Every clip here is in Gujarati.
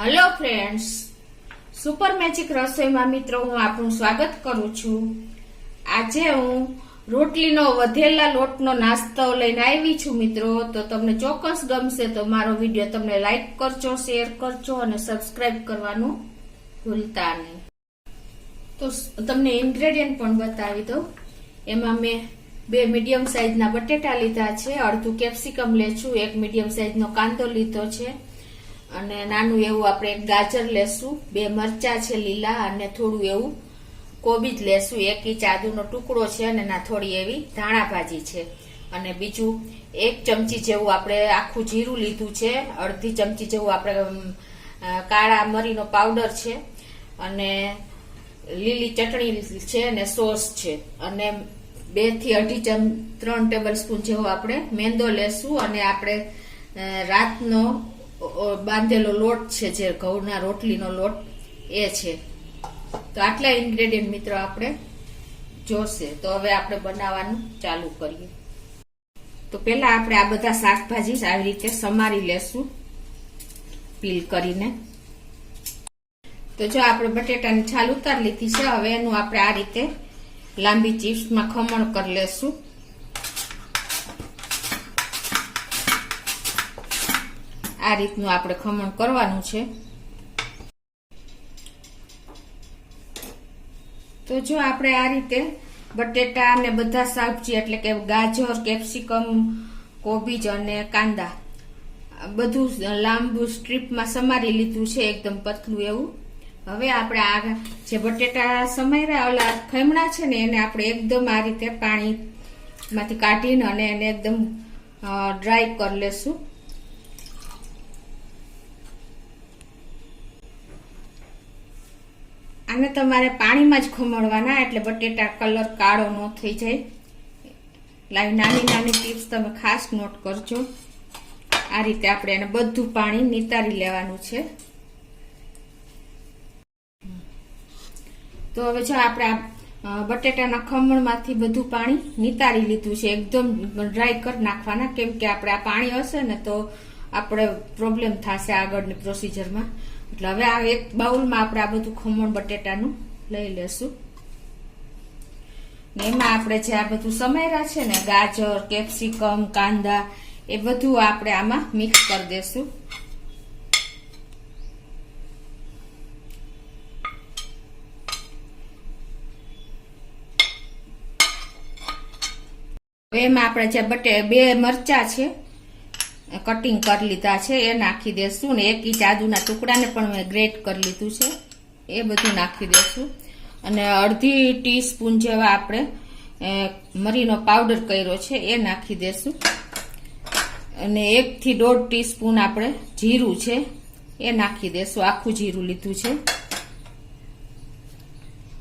હેલો ફ્રેન્ડ્સ, સુપર મેજિક રસોઈમાં મિત્રો હું આપનું સ્વાગત કરું છું. આજે હું રોટલીનો વધેલા લોટનો નાસ્તો લઈને આવી છું મિત્રો. તો તમને ચોક્કસ ગમશે તો મારો વિડીયો તમને લાઈક કરજો, શેર કરજો અને સબસ્ક્રાઇબ કરવાનું ભૂલતા નહીં. તો તમને ઇન્ગ્રેડિયન્ટ પણ બતાવી દઉં. એમાં મેં 2 મીડિયમ સાઈઝના બટેટા લીધા છે, અડધું કેપ્સિકમ લેશું, 1 મીડિયમ સાઈઝનો કાંદો લીધો છે અને નાનું એવું આપણે એક ગાજર લેશું, 2 મરચા છે લીલા અને થોડું એવું કોબીજ લેશું, 1 ઇંચ આદુનો ટુકડો છે અને થોડી એવી ધાણા ભાજી છે અને બીજું 1 ચમચી જેવું આપણે આખું જીરું લીધું છે, અડધી ચમચી જેવું આપણે કાળા મરીનો પાવડર છે અને લીલી ચટણી છે અને સોસ છે અને 2 થી 3 ટેબલ સ્પૂન જેવો આપણે મેંદો લેશું અને આપણે રાતનો બાંધેલો લોટ છે જે ઘઉંના રોટલીનો લોટ એ છે. તો આટલા ઇન્ગ્રેડિયન્ટ મિત્રો આપણે જોશે. તો હવે આપણે બનાવવાનું ચાલુ કરીએ. તો પહેલા આપણે આ બધા શાકભાજી આવી રીતે સમારી લેશું પીલ કરીને. તો જો આપણે બટેટાની છાલ ઉતારી લીધી છે. હવે એનું આપણે આ રીતે લાંબી ચિપ્સમાં ખમણ કરી લેશું. આ રીતનું આપણે ખમણ કરવાનું છે. તો જો આપણે આ રીતે બટેટા અને બધા શાકભાજી એટલે કે ગાજર, કેપ્સિકમ, કોબીજ અને કાંદા બધું લાંબુ સ્ટ્રીપમાં સમારી લીધું છે, એકદમ પતલું એવું. હવે આપણે આ જે બટેટા સમાર્યા ઓલા ખમણા છે ને એને આપણે એકદમ આ રીતે પાણીમાંથી કાઢીને અને એને એકદમ ડ્રાય કરી લેશું. આને તમારે પાણીમાં જ ખમણવાના એટલે બટેટા કલર કાળો ન થઈ જાય. નાની નાની ટીપ્સ તમે ખાસ નોટ કરજો. આ રીતે આપણે એને બધું પાણી નિતારી લેવાનું છે. તો હવે જો આપણે આ બટેટાના ખમણમાંથી બધું પાણી નિતારી લીધું છે. એકદમ ડ્રાય કરી નાખવાના, કેમ કે આપણે આ પાણી હશે ને તો આપણે પ્રોબ્લેમ થશે આગળની પ્રોસિજરમાં. એટલે હવે આ એક બાઉલમાં આપણે આ બધું ખમણ બટેટાનું લઈ લેશું ને એમાં આપણે જે આ બધું સમાર્યા છે ને ગાજર, કેપ્સિકમ, કાંદા એ બધું આપણે આમાં મિક્સ કરી દેશું. એમાં આપણે જે 2 મરચા છે કટિંગ કરી લીધા છે એ નાખી દેશું ને 1 ઇંચ આદુના ટુકડાને પણ મેં ગ્રેટ કરી લીધું છે એ બધું નાખી દેશું અને અડધી ટીસ્પૂન જેવા આપણે મરીનો પાવડર કર્યો છે એ નાખી દેશું અને 1 થી 1.5 ટીસ્પૂન આપણે જીરું છે એ નાખી દેશું. આખું જીરું લીધું છે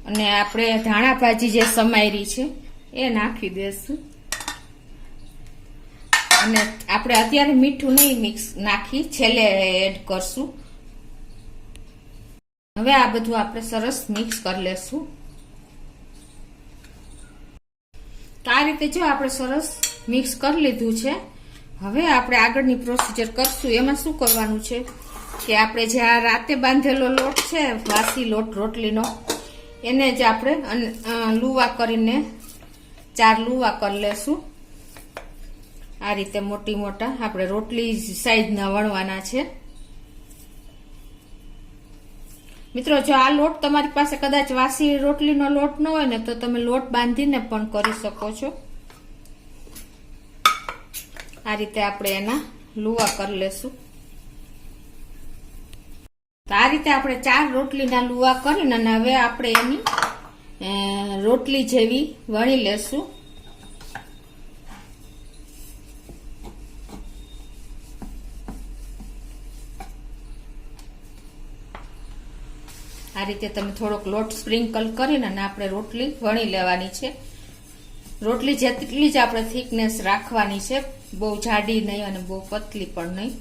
અને આપણે ધાણા ભાજી જે સમારી છે એ નાખી દેશું અને આપણે અત્યારે મીઠું નહીં મિક્સ નાખી, છેલ્લે એડ કરશું. હવે આ બધું આપણે સરસ મિક્સ કરી લેશું. તો આ રીતે જો આપણે સરસ મિક્સ કરી લીધું છે. હવે આપણે આગળની પ્રોસિજર કરશું. એમાં શું કરવાનું છે કે આપણે જે આ રાતે બાંધેલો લોટ છે, વાસી લોટ રોટલીનો, એને જ આપણે લુવા કરીને 4 લુવા કરી લેશું. આ રીતે મોટી મોટા આપણે રોટલી સાઈઝના વણવાના છે. મિત્રો જો આ લોટ તમારી પાસે કદાચ વાસી રોટલીનો લોટ ન હોય ને તો તમે લોટ બાંધીને પણ કરી શકો છો. આ રીતે આપણે એના લુવા કરી લેશું. તો આ રીતે આપણે 4 રોટલીના લુવા કરીને અને હવે આપણે એની રોટલી જેવી વણી લેશું. આ રીતે તમે થોડોક લોટ સ્પ્રિંકલ કરીને અને આપણે રોટલી વણી લેવાની છે. રોટલી જેટલી જ આપણે થિકનેસ રાખવાની છે, બહુ જાડી નહીં અને બહુ પતલી પણ નહીં.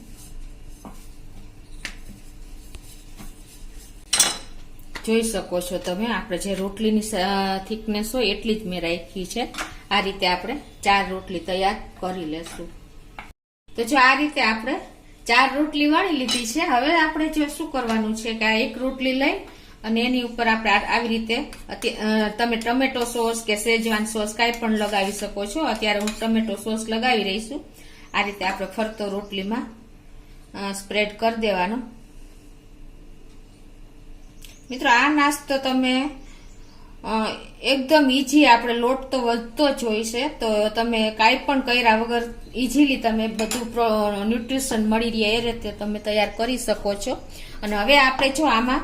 જોઈ શકો છો તમે આપણે જે રોટલીની થિકનેસ હોય એટલી જ મેં રાખી છે. આ રીતે આપણે 4 રોટલી તૈયાર કરી લેશું. તો જો આ રીતે આપણે 4 રોટલી વાળી લીધી છે. હવે આપણે જો શું કરવાનું છે કે આ એક રોટલી લઈ અને એની ઉપર આપણે આવી રીતે તમે ટમેટો સોસ કે શેજવાન સોસ કાંઈ પણ લગાવી શકો છો. અત્યારે હું ટમેટો સોસ લગાવી રહી છું. આ રીતે આપણે ફરતો રોટલીમાં સ્પ્રેડ કરી દેવાનો. મિત્રો આ નાસ્તો તમે એકદમ ઈઝી, આપણે લોટ તો વધતો જ હોય છે, તો તમે કાંઈ પણ કર્યા વગર ઈઝીલી તમે બધું ન્યુટ્રિશન મળી રહે એ રીતે તમે તૈયાર કરી શકો છો. અને હવે આપણે જો આમાં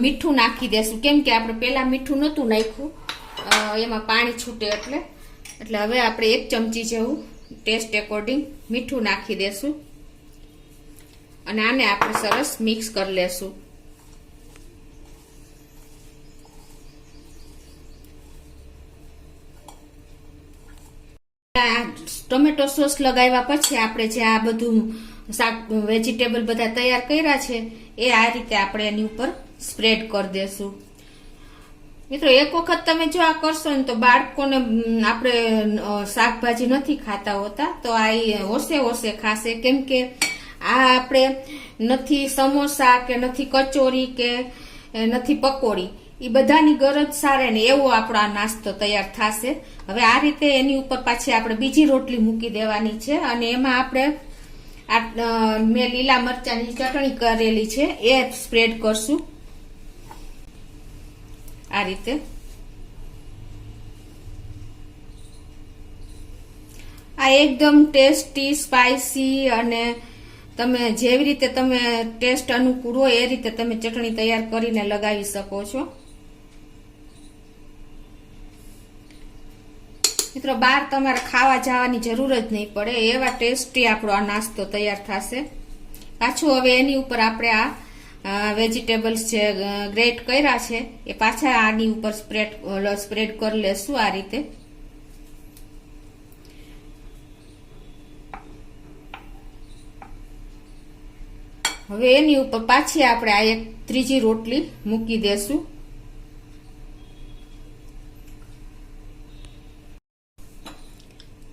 મીઠું નાખી દેશું, કેમ કે આપણે પેલા મીઠું નહોતું નાખ્યું, એમાં પાણી છૂટે એટલે હવે આપણે 1 ચમચી જેવું ટેસ્ટ એકોર્ડિંગ મીઠું નાખી દેશું અને આને આપણે સરસ મિક્સ કરી લેશું. ટોમેટો સોસ લગાવ્યા પછી આપણે જે આ બધું શાક વેજીટેબલ બધા તૈયાર કર્યા છે એ આ રીતે આપણે એની ઉપર સ્પ્રેડ કરી દેશું. મિત્રો એક વખત તમે જો આ કરશો ને તો બાળકોને, આપણે શાકભાજી નથી ખાતા હોતા તો આ હોશે હોશે ખાશે, કેમ કે આ આપણે નથી સમોસા કે નથી કચોરી કે નથી પકોડી, એ બધાની ગરજ સારે ને એવો આપણો આ નાસ્તો તૈયાર થશે. હવે આ રીતે એની ઉપર પાછી આપણે બીજી રોટલી મૂકી દેવાની છે અને એમાં આપણે મેં લીલા મરચાની ચટણી કરેલી છે એ સ્પ્રેડ કરશું આ રીતે. આ એકદમ ટેસ્ટી, સ્પાઇસી અને તમે જેવી રીતે તમે ટેસ્ટ અનુકૂળ હોય એ રીતે તમે ચટણી તૈયાર કરીને લગાવી શકો છો. મિત્રો બહાર તમારે ખાવા જવાની જરૂર જ નહીં પડે, એવા ટેસ્ટી આપણો આ નાસ્તો તૈયાર થશે. પાછું હવે એની ઉપર આપણે આ વેજીટેબલ્સ જે ગ્રેટ કર્યા છે એ પાછા આની ઉપર સ્પ્રેડ કરી લેશું આ રીતે. હવે એની ઉપર પાછી આપણે આ એક ત્રીજી રોટલી મૂકી દેશું.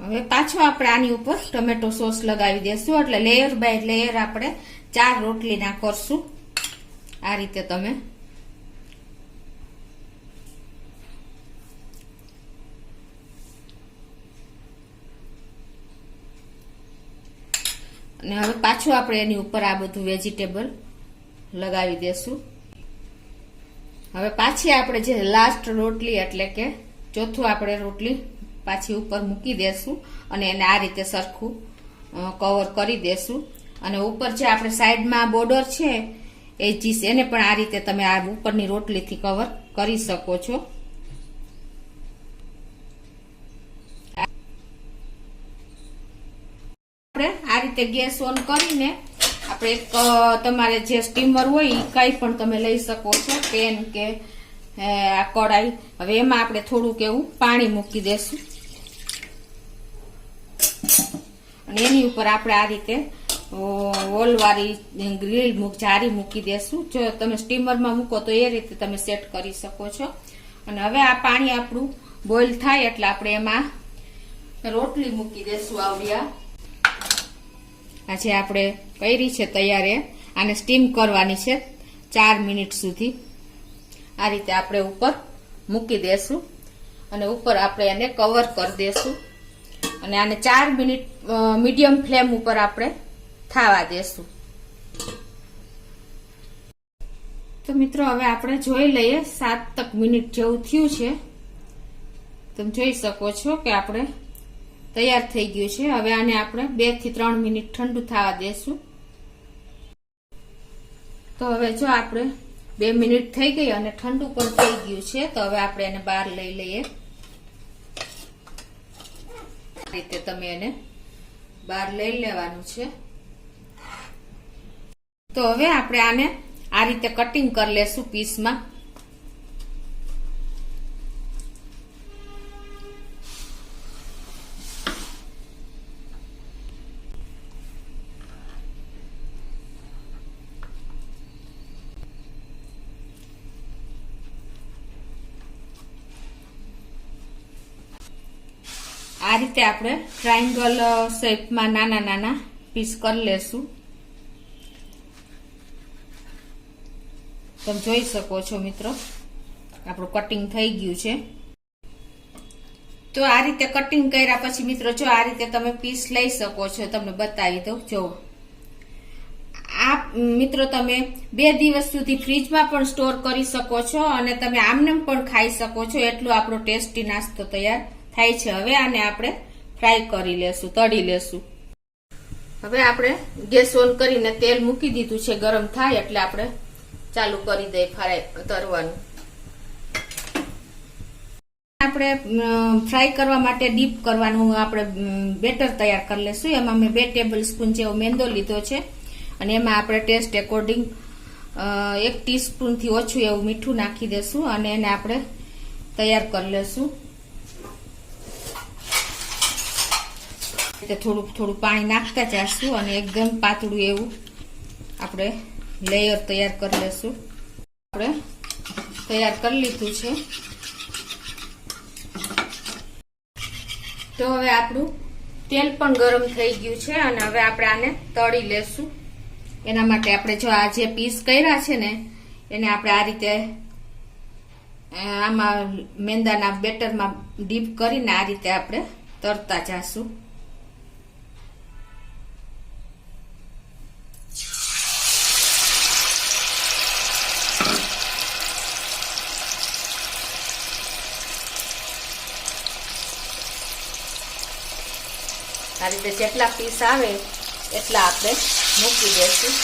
હવે પાછો આપણે આની ઉપર ટમેટો સોસ લગાવી દેશું, એટલે લેયર બાય લેયર આપણે 4 રોટલીના કરશું આ રીતે. તમે અને હવે પાછું આપણે એની ઉપર આ બધું વેજીટેબલ લગાવી દેશું. હવે પાછી આપણે જે લાસ્ટ રોટલી એટલે કે ચોથું આપણે રોટલી પાછી ઉપર મૂકી દેશું અને એને આ રીતે સરખું કવર કરી દેશું. અને ઉપર જે આપણે સાઈડમાં બોર્ડર છે એજીસ, એને પણ આ રીતે તમે આ ઉપરની રોટલીથી કવર કરી શકો છો. આપણે આ રીતે ગેસ ઓન કરીને આપણે એક તમારે જે સ્ટીમર હોય એ કઈ પણ તમે લઈ શકો છો, પેન કે આ કડાઈ. હવે એમાં આપણે થોડુંક એવું પાણી મૂકી દેશું અને એની ઉપર આપણે આ રીતે હોલવાળી ગ્રીલ જારી મૂકી દેશું. જો તમે સ્ટીમરમાં મૂકો તો એ રીતે તમે સેટ કરી શકો છો. અને હવે આ પાણી આપણું બોઇલ થાય એટલે આપણે એમાં રોટલી મૂકી દેશું. આવડિયા આજે આપણે કરી છે તૈયાર, આને સ્ટીમ કરવાની છે 4 મિનિટ સુધી. આ રીતે આપણે ઉપર મૂકી દેશું અને ઉપર આપણે એને કવર કરી દેશું અને આને 4 મિનિટ મીડિયમ ફ્લેમ ઉપર આપણે થવા દેશું. તો મિત્રો હવે આપણે જોઈ લઈએ 7 મિનિટ જેવું થયું છે. તમે જોઈ શકો છો કે આપણે તૈયાર થઈ ગયું છે. હવે આને આપણે 2 થી 3 મિનિટ ઠંડુ થવા દેશું. તો હવે જો આપણે 2 મિનિટ થઈ ગઈ અને ઠંડુ પણ થઈ ગયું છે, તો હવે આપણે એને બહાર લઈ લઈએ. આ રીતે તમે એને બહાર લઈ લેવાનું છે. તો હવે આપણે આને આ રીતે કટિંગ કરી લેશું પીસમાં. આ રીતે આપણે ટ્રાયંગલ શેપમાં નાના નાના પીસ કરી લેશું. તમે જોઈ શકો છો મિત્રો, આપણું કટિંગ થઈ ગયું છે. તો આ રીતે કટિંગ કર્યા પછી મિત્રો જો આ રીતે તમે પીસ લઈ શકો છો. તમને બતાવી દઉં. જો આ મિત્રો તમે 2 દિવસ સુધી ફ્રીજમાં પણ સ્ટોર કરી શકો છો અને તમે આમને પણ ખાઈ શકો છો. એટલો આપણો ટેસ્ટી નાસ્તો તૈયાર થાય છે. હવે આને આપણે ફ્રાય કરી લેશું, તળી લેશું. હવે આપણે ગેસ ઓન કરીને તેલ મૂકી દીધું છે. ગરમ થાય એટલે આપણે ચાલુ કરી દઈએ ફ્રાય તળવાનું. આપણે ફ્રાય કરવા માટે ડીપ કરવાનું આપણે બેટર તૈયાર કરી લેશું. એમાં મેં 2 ટેબલ સ્પૂન જેવો મેંદો લીધો છે અને એમાં આપણે ટેસ્ટ એકોર્ડિંગ 1 ટીસ્પૂન થી ઓછું એવું મીઠું નાખી દેશું અને એને આપણે તૈયાર કરી લેશું. થોડું થોડું પાણી નાખતા જઈશું અને એકદમ પાતળું એવું આપણે લેયર તૈયાર કરી લેશું. આપણે તૈયાર કરી લીધું છે. તો હવે આપણું તેલ પણ ગરમ થઈ ગયું છે અને હવે આપણે આને તળી લેશું. એના માટે આપણે જો આ જે પીસ કર્યા છે ને એને આપણે આ રીતે આમાં મેંદાના બેટરમાં ડીપ કરીને આ રીતે આપણે તળતા જાશું. આ રીતે જેટલા પીસ આવે એટલા આપણે મૂકી દઈશું.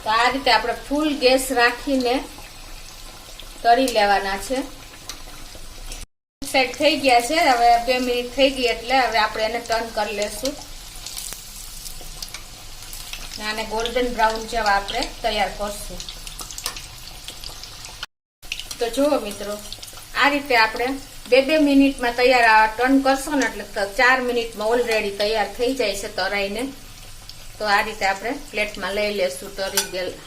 તો આ રીતે આપણે ફૂલ ગેસ રાખીને તળી લેવાના છે. સેટ થઈ ગયા છે. હવે 2 મિનિટ થઈ ગઈ એટલે હવે આપણે એને ટર્ન કરી લેશું. આને ગોલ્ડન બ્રાઉન જેવા આપણે તૈયાર કરશું. તો જુઓ મિત્રો, આ રીતે આપણે 2 મિનિટમાં તૈયાર ટર્ન કરશો ને એટલે 4 મિનિટમાં ઓલરેડી તૈયાર થઈ જાય છે તળાઈને. તો આ રીતે આપણે પ્લેટમાં લઈ લેશું તળી ગયેલા.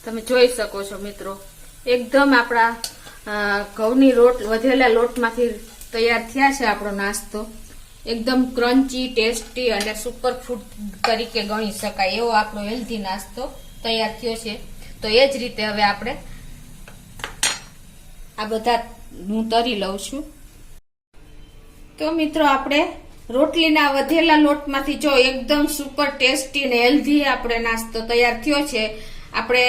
તમે જોઈ શકો છો મિત્રો, એકદમ આપણા ઘઉંની વધેલા લોટમાંથી તૈયાર થયા છે આપણો નાસ્તો. એકદમ ક્રન્ચી, ટેસ્ટી અને સુપર ફૂડ તરીકે ગણી શકાય એવો આપણો હેલ્ધી નાસ્તો તૈયાર થયો છે. તો એ જ રીતે હવે આપણે આ બધા હું તળી લઉં છું. તો મિત્રો આપણે રોટલીના વધેલા લોટમાંથી જો એકદમ સુપર ટેસ્ટી અને હેલ્ધી આપણે નાસ્તો તૈયાર થયો છે. આપણે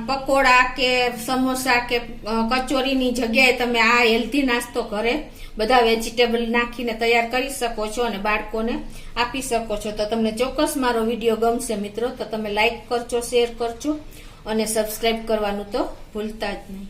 પકોડા કે સમોસા કે કચોરીની જગ્યાએ તમે આ હેલ્ધી નાસ્તો ઘરે બધા વેજીટેબલ નાખીને તૈયાર કરી શકો છો અને બાળકોને આપી શકો છો. તો તમને ચોક્કસ મારો વિડીયો ગમશે મિત્રો. તો તમે લાઈક કરજો, શેર કરજો અને સબસ્ક્રાઈબ કરવાનું તો ભૂલતા જ નહીં.